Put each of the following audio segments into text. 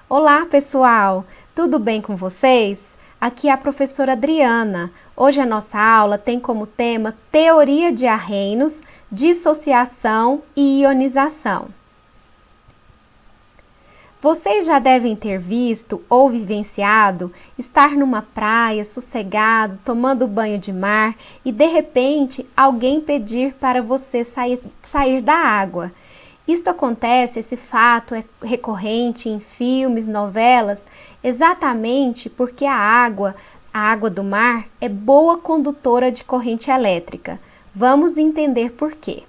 Olá, pessoal! Tudo bem com vocês? Aqui é a professora Adriana. Hoje a nossa aula tem como tema Teoria de arreinos, dissociação e ionização. Vocês já devem ter visto ou vivenciado estar numa praia, sossegado, tomando banho de mar e de repente alguém pedir para você sair da água. Esse fato é recorrente em filmes, novelas, exatamente porque a água do mar, é boa condutora de corrente elétrica. Vamos entender por quê.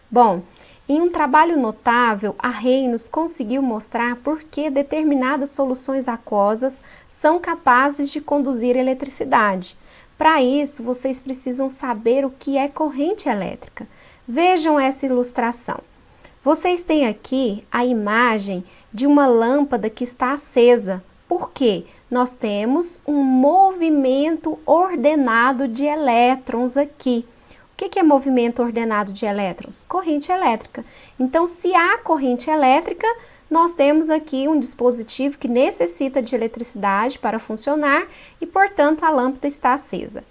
Bom, em um trabalho notável, Arrhenius conseguiu mostrar por que determinadas soluções aquosas são capazes de conduzir eletricidade. Para isso, vocês precisam saber o que é corrente elétrica. Vejam essa ilustração. Vocês têm aqui a imagem de uma lâmpada que está acesa. Por quê? Nós temos um movimento ordenado de elétrons aqui. O que é movimento ordenado de elétrons? Corrente elétrica. Então, se há corrente elétrica, nós temos aqui um dispositivo que necessita de eletricidade para funcionar e, portanto, a lâmpada está acesa.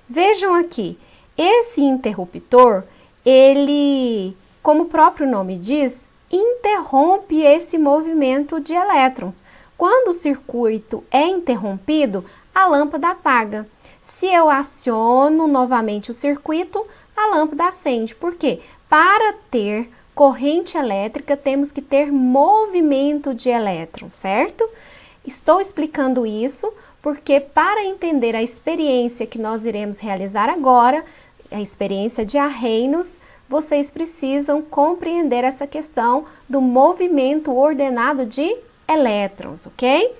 Vejam aqui, esse interruptor, ele, como o próprio nome diz, interrompe esse movimento de elétrons. Quando o circuito é interrompido, a lâmpada apaga. Se eu aciono novamente o circuito, a lâmpada acende. Por quê? Para ter corrente elétrica, temos que ter movimento de elétrons, certo? Estou explicando isso porque, para entender a experiência que nós iremos realizar agora, a experiência de Arrhenius, vocês precisam compreender essa questão do movimento ordenado de elétrons, ok?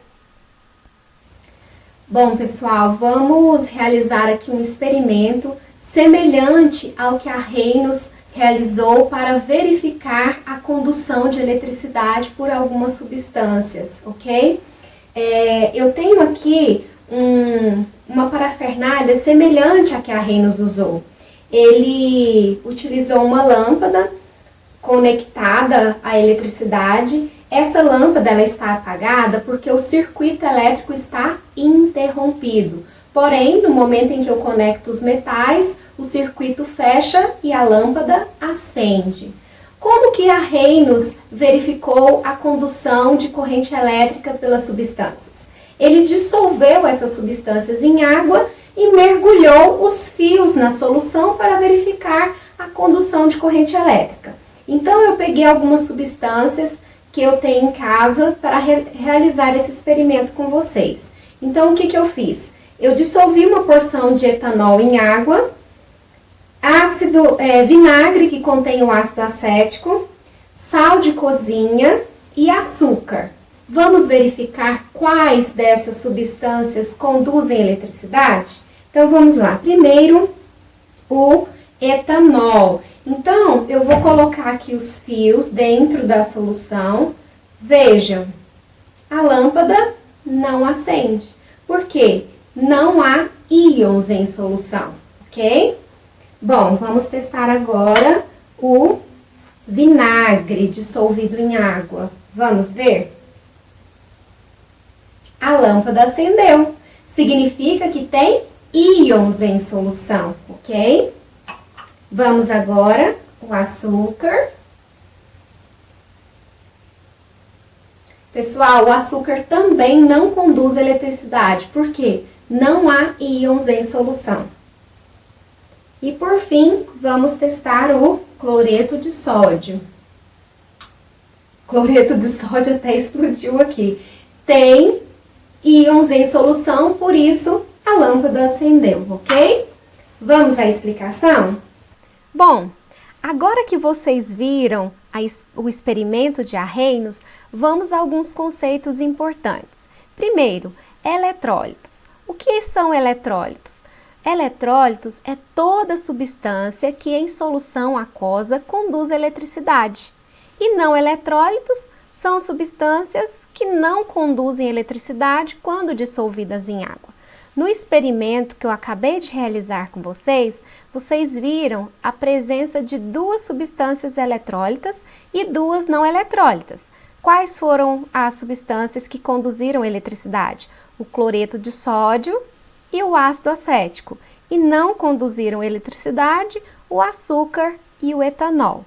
Bom, pessoal, vamos realizar aqui um experimento semelhante ao que Arrhenius realizou para verificar a condução de eletricidade por algumas substâncias, ok? Eu tenho aqui uma parafernália semelhante à que Arrhenius usou. Ele utilizou uma lâmpada conectada à eletricidade. Essa lâmpada ela está apagada porque o circuito elétrico está interrompido. Porém, no momento em que eu conecto os metais, o circuito fecha e a lâmpada acende. Como que Arrhenius verificou a condução de corrente elétrica pelas substâncias? Ele dissolveu essas substâncias em água e mergulhou os fios na solução para verificar a condução de corrente elétrica. Então, eu peguei algumas substâncias que eu tenho em casa para realizar esse experimento com vocês. Então, o que eu fiz? Eu dissolvi uma porção de etanol em água, vinagre que contém o ácido acético, sal de cozinha e açúcar. Vamos verificar quais dessas substâncias conduzem eletricidade? Então, vamos lá. Primeiro, o etanol. Então, eu vou colocar aqui os fios dentro da solução. Vejam, a lâmpada não acende. Por quê? Não há íons em solução, ok? Bom, vamos testar agora o vinagre dissolvido em água. Vamos ver? A lâmpada acendeu. Significa que tem íons em solução, ok? Vamos agora o açúcar. Pessoal, o açúcar também não conduz eletricidade. Por quê? Não há íons em solução. E por fim, vamos testar o cloreto de sódio. Cloreto de sódio até explodiu aqui. Tem íons em solução, por isso a lâmpada acendeu, ok? Vamos à explicação? Bom, agora que vocês viram o experimento de Arrhenius, vamos a alguns conceitos importantes. Primeiro, eletrólitos. O que são eletrólitos? Eletrólitos é toda substância que em solução aquosa conduz eletricidade. E não eletrólitos são substâncias que não conduzem eletricidade quando dissolvidas em água. No experimento que eu acabei de realizar com vocês, vocês viram a presença de duas substâncias eletrólitas e duas não eletrólitas. Quais foram as substâncias que conduziram a eletricidade? O cloreto de sódio e o ácido acético. E não conduziram a eletricidade o açúcar e o etanol.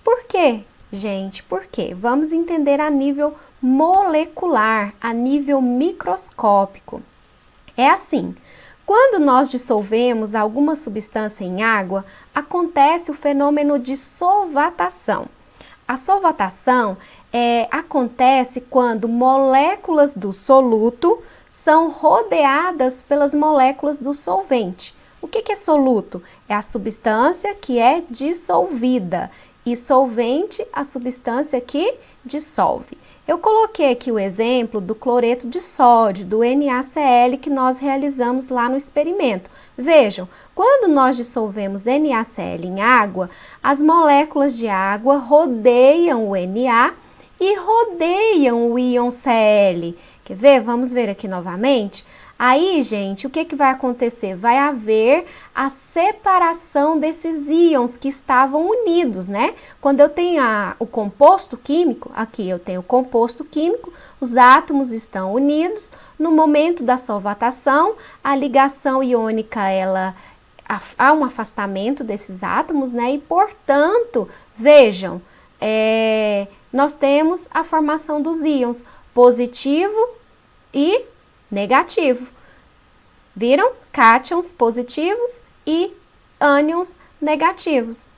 Por quê, gente? Por quê? Vamos entender a nível molecular, a nível microscópico. É assim, quando nós dissolvemos alguma substância em água, acontece o fenômeno de solvatação. A solvatação acontece quando moléculas do soluto são rodeadas pelas moléculas do solvente. O que é soluto? É a substância que é dissolvida e solvente, a substância que dissolve. Eu coloquei aqui o exemplo do cloreto de sódio, do NaCl, que nós realizamos lá no experimento. Vejam, quando nós dissolvemos NaCl em água, as moléculas de água rodeiam o Na e rodeiam o íon Cl. Quer ver? Vamos ver aqui novamente. Aí, gente, o que vai acontecer? Vai haver a separação desses íons que estavam unidos, né? Quando eu tenho o composto químico, aqui eu tenho o composto químico, os átomos estão unidos. No momento da solvatação, a ligação iônica, há um afastamento desses átomos, né? E, portanto, vejam, nós temos a formação dos íons positivo e negativo. Viram? Cátions positivos e ânions negativos.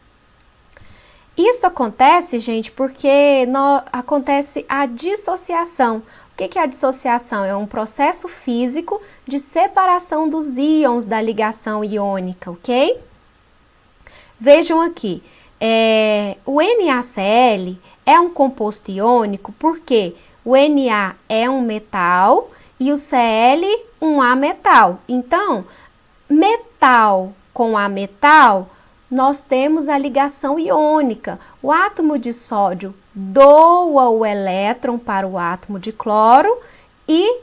Isso acontece, gente, porque acontece a dissociação. O que é a dissociação? É um processo físico de separação dos íons da ligação iônica, ok? Vejam aqui, o NaCl é um composto iônico porque o Na é um metal e o Cl um ametal. Então, metal com ametal, nós temos a ligação iônica. O átomo de sódio doa o elétron para o átomo de cloro e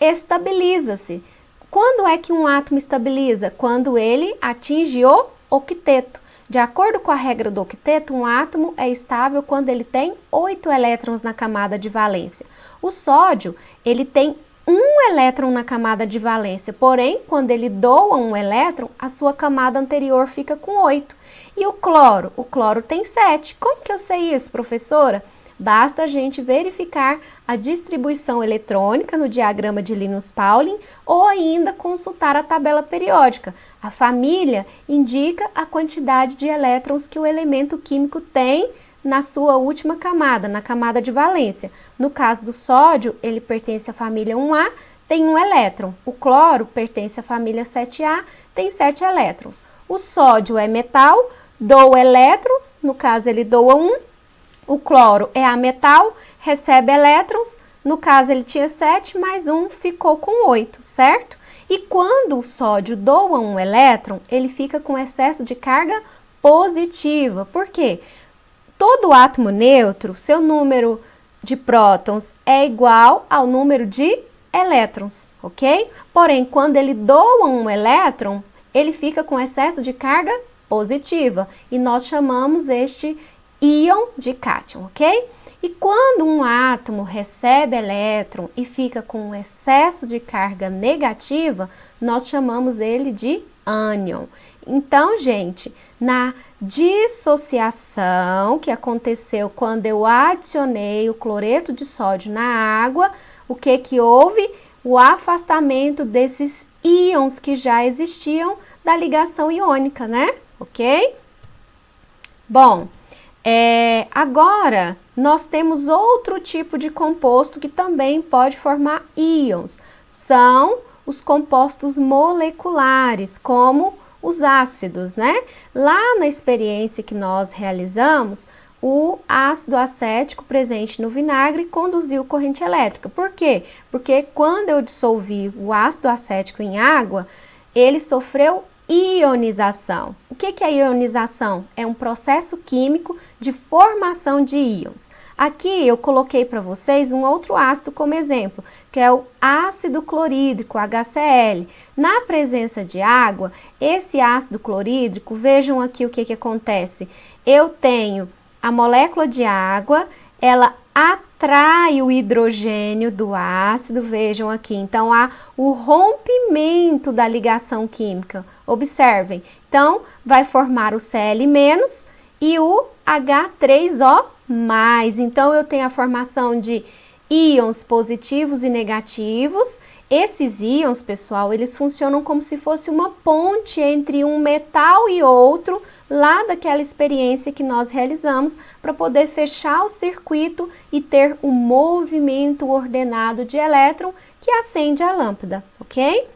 estabiliza-se. Quando é que um átomo estabiliza? Quando ele atinge o octeto. De acordo com a regra do octeto, um átomo é estável quando ele tem 8 elétrons na camada de valência. O sódio, ele tem 1 elétron na camada de valência, porém, quando ele doa 1 elétron, a sua camada anterior fica com 8. E o cloro? O cloro tem 7. Como que eu sei isso, professora? Basta a gente verificar a distribuição eletrônica no diagrama de Linus-Pauling ou ainda consultar a tabela periódica. A família indica a quantidade de elétrons que o elemento químico tem na sua última camada, na camada de valência. No caso do sódio, ele pertence à família 1A, tem 1 elétron. O cloro pertence à família 7A, tem 7 elétrons. O sódio é metal, doa elétrons, no caso ele doa 1. O cloro é ametal, recebe elétrons, no caso ele tinha 7, mais 1 ficou com 8, certo? E quando o sódio doa 1 elétron, ele fica com excesso de carga positiva. Por quê? Todo átomo neutro, seu número de prótons é igual ao número de elétrons, ok? Porém, quando ele doa 1 elétron, ele fica com excesso de carga positiva. E nós chamamos este íon de cátion, ok? E quando um átomo recebe elétron e fica com um excesso de carga negativa, nós chamamos ele de ânion. Então, gente, na dissociação que aconteceu quando eu adicionei o cloreto de sódio na água, o que houve? O afastamento desses íons que já existiam da ligação iônica, né? Ok? Bom, agora nós temos outro tipo de composto que também pode formar íons. São os compostos moleculares, como os ácidos, né? Lá na experiência que nós realizamos, o ácido acético presente no vinagre conduziu corrente elétrica. Por quê? Porque quando eu dissolvi o ácido acético em água, ele sofreu ionização. O que é ionização? É um processo químico de formação de íons. Aqui eu coloquei para vocês um outro ácido como exemplo, que é o ácido clorídrico, HCl. Na presença de água, esse ácido clorídrico, vejam aqui o que acontece. Eu tenho a molécula de água, ela atrai o hidrogênio do ácido, vejam aqui. Então, há o rompimento da ligação química. Observem. Então, vai formar o Cl- e o H3O+. Então, eu tenho a formação de íons positivos e negativos. Esses íons, pessoal, eles funcionam como se fosse uma ponte entre um metal e outro, lá daquela experiência que nós realizamos, para poder fechar o circuito e ter o movimento ordenado de elétron que acende a lâmpada, ok?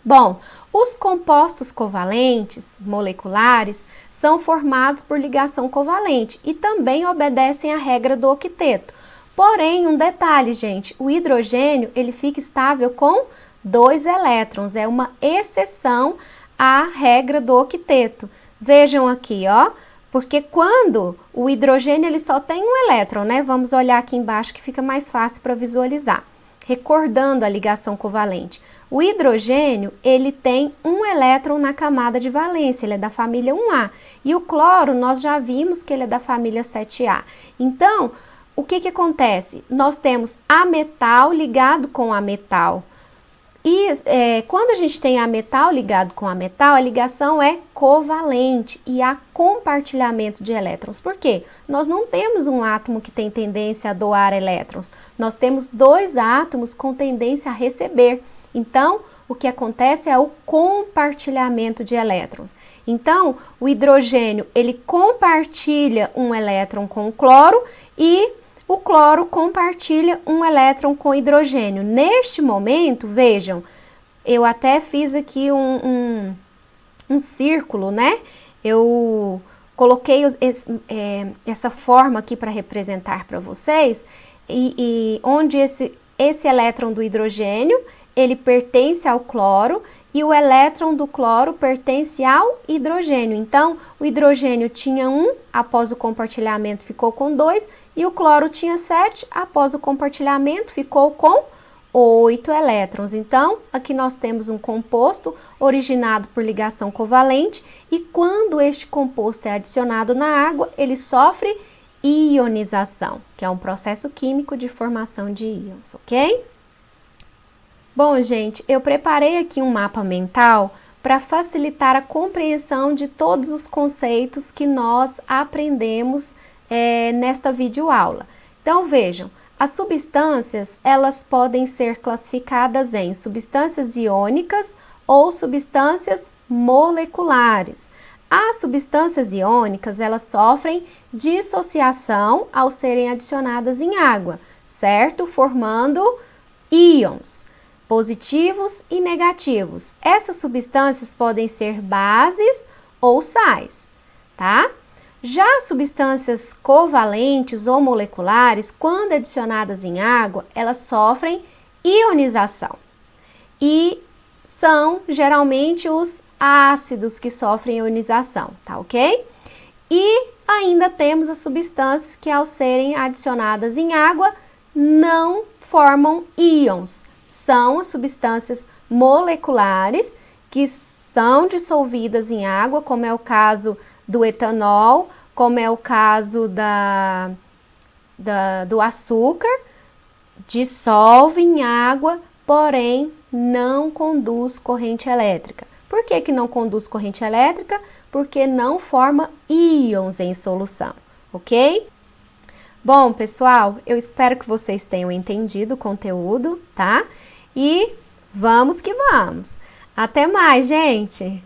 Bom, os compostos covalentes moleculares são formados por ligação covalente e também obedecem à regra do octeto. Porém, um detalhe, gente, o hidrogênio ele fica estável com 2 elétrons, é uma exceção à regra do octeto. Vejam aqui, ó, porque quando o hidrogênio ele só tem um elétron, né? Vamos olhar aqui embaixo que fica mais fácil para visualizar. Recordando a ligação covalente, o hidrogênio ele tem um elétron na camada de valência, ele é da família 1A. E o cloro nós já vimos que ele é da família 7A. Então, o que acontece? Nós temos ametal ligado com ametal. E quando a gente tem ametal ligado com ametal, a ligação é covalente e há compartilhamento de elétrons. Por quê? Nós não temos um átomo que tem tendência a doar elétrons. Nós temos 2 átomos com tendência a receber. Então, o que acontece é o compartilhamento de elétrons. Então, o hidrogênio, ele compartilha um elétron com o cloro e o cloro compartilha um elétron com hidrogênio. Neste momento, vejam, eu até fiz aqui um círculo, né? Eu coloquei essa forma aqui para representar para vocês, e onde esse elétron do hidrogênio, ele pertence ao cloro, e o elétron do cloro pertence ao hidrogênio. Então, o hidrogênio tinha 1, após o compartilhamento ficou com 2, e o cloro tinha 7, após o compartilhamento ficou com 8 elétrons. Então, aqui nós temos um composto originado por ligação covalente, e quando este composto é adicionado na água, ele sofre ionização, que é um processo químico de formação de íons, ok? Bom, gente, eu preparei aqui um mapa mental para facilitar a compreensão de todos os conceitos que nós aprendemos nesta videoaula. Então, vejam, as substâncias, elas podem ser classificadas em substâncias iônicas ou substâncias moleculares. As substâncias iônicas, elas sofrem dissociação ao serem adicionadas em água, certo? Formando íons positivos e negativos. Essas substâncias podem ser bases ou sais, tá? Já as substâncias covalentes ou moleculares, quando adicionadas em água, elas sofrem ionização. E são geralmente os ácidos que sofrem ionização, tá ok? E ainda temos as substâncias que, ao serem adicionadas em água, não formam íons. São as substâncias moleculares que são dissolvidas em água, como é o caso do etanol, como é o caso do açúcar, dissolve em água, porém não conduz corrente elétrica. Por que não conduz corrente elétrica? Porque não forma íons em solução, ok? Bom, pessoal, eu espero que vocês tenham entendido o conteúdo, tá? E vamos que vamos! Até mais, gente!